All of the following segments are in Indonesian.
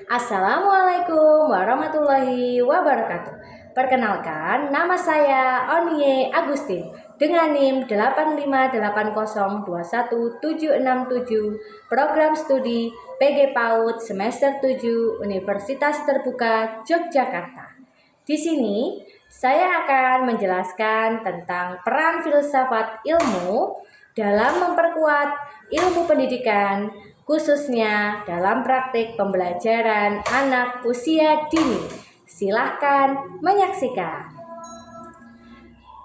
Assalamualaikum warahmatullahi wabarakatuh. Perkenalkan, nama saya Onie Agustin dengan NIM 858021767, program studi PG PAUD semester 7 Universitas Terbuka Yogyakarta. Di sini saya akan menjelaskan tentang peran filsafat ilmu dalam memperkuat ilmu pendidikan, khususnya dalam praktik pembelajaran anak usia dini. Silahkan menyaksikan.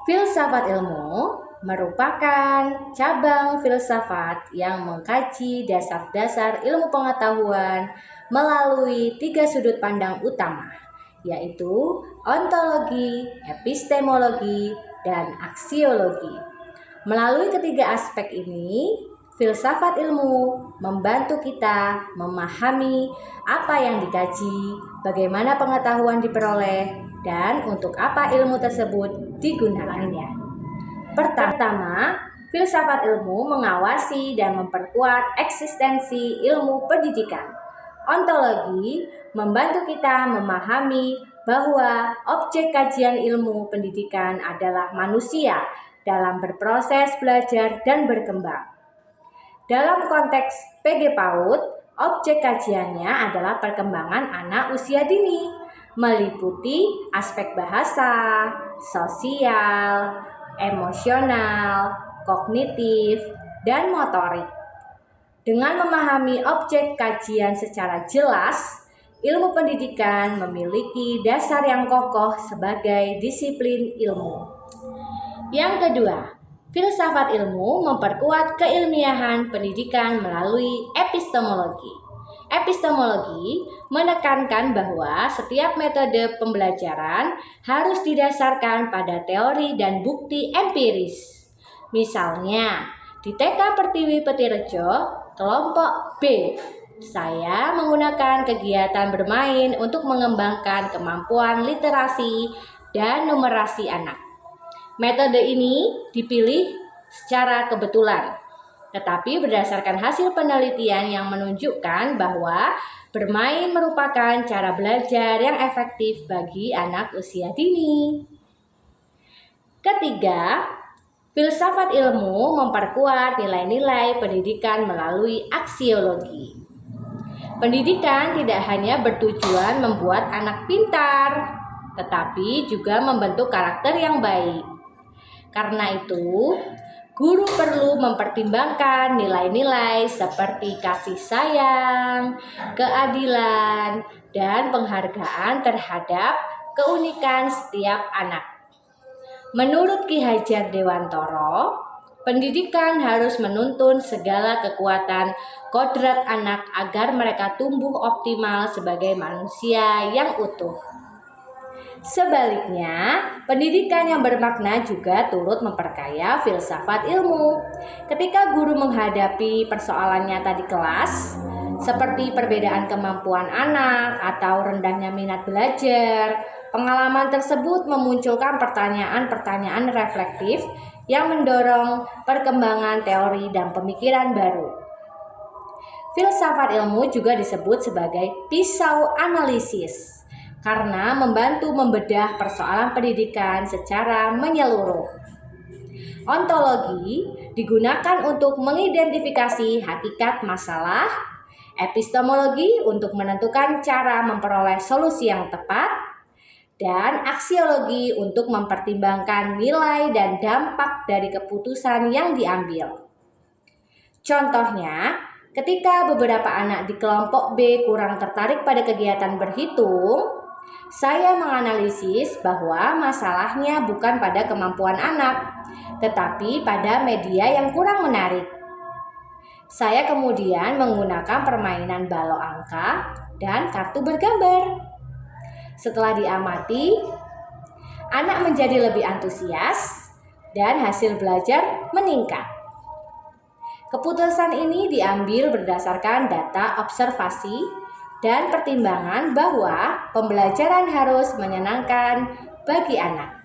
Filsafat ilmu merupakan cabang filsafat yang mengkaji dasar-dasar ilmu pengetahuan melalui 3 sudut pandang utama, yaitu ontologi, epistemologi, dan aksiologi. Melalui ketiga aspek ini, filsafat ilmu membantu kita memahami apa yang dikaji, bagaimana pengetahuan diperoleh, dan untuk apa ilmu tersebut digunakannya. Pertama, filsafat ilmu mengawasi dan memperkuat eksistensi ilmu pendidikan. Ontologi membantu kita memahami bahwa objek kajian ilmu pendidikan adalah manusia dalam berproses belajar dan berkembang. Dalam konteks PG PAUD, objek kajiannya adalah perkembangan anak usia dini, meliputi aspek bahasa, sosial, emosional, kognitif, dan motorik. Dengan memahami objek kajian secara jelas, ilmu pendidikan memiliki dasar yang kokoh sebagai disiplin ilmu. Yang kedua, filsafat ilmu memperkuat keilmiahan pendidikan melalui epistemologi. Epistemologi menekankan bahwa setiap metode pembelajaran harus didasarkan pada teori dan bukti empiris. Misalnya, di TK Pertiwi Petirejo, kelompok B, saya menggunakan kegiatan bermain untuk mengembangkan kemampuan literasi dan numerasi anak. Metode ini dipilih secara kebetulan, tetapi berdasarkan hasil penelitian yang menunjukkan bahwa bermain merupakan cara belajar yang efektif bagi anak usia dini. Ketiga, filsafat ilmu memperkuat nilai-nilai pendidikan melalui aksiologi. Pendidikan tidak hanya bertujuan membuat anak pintar, tetapi juga membentuk karakter yang baik. Karena itu, guru perlu mempertimbangkan nilai-nilai seperti kasih sayang, keadilan, dan penghargaan terhadap keunikan setiap anak. Menurut Ki Hajar Dewantoro, pendidikan harus menuntun segala kekuatan kodrat anak agar mereka tumbuh optimal sebagai manusia yang utuh. Sebaliknya, pendidikan yang bermakna juga turut memperkaya filsafat ilmu. Ketika guru menghadapi persoalan nyata di kelas, seperti perbedaan kemampuan anak atau rendahnya minat belajar, pengalaman tersebut memunculkan pertanyaan-pertanyaan reflektif yang mendorong perkembangan teori dan pemikiran baru. Filsafat ilmu juga disebut sebagai pisau analisis, karena membantu membedah persoalan pendidikan secara menyeluruh. Ontologi digunakan untuk mengidentifikasi hakikat masalah, epistemologi untuk menentukan cara memperoleh solusi yang tepat, dan aksiologi untuk mempertimbangkan nilai dan dampak dari keputusan yang diambil. Contohnya, ketika beberapa anak di kelompok B kurang tertarik pada kegiatan berhitung, saya menganalisis bahwa masalahnya bukan pada kemampuan anak, tetapi pada media yang kurang menarik. Saya kemudian menggunakan permainan balok angka dan kartu bergambar. Setelah diamati, anak menjadi lebih antusias dan hasil belajar meningkat. Keputusan ini diambil berdasarkan data observasi dan pertimbangan bahwa pembelajaran harus menyenangkan bagi anak.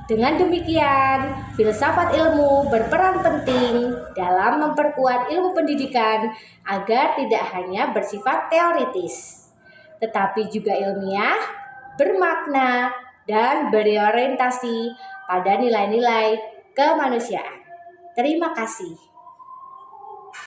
Dengan demikian, filsafat ilmu berperan penting dalam memperkuat ilmu pendidikan agar tidak hanya bersifat teoritis, tetapi juga ilmiah, bermakna, dan berorientasi pada nilai-nilai kemanusiaan. Terima kasih.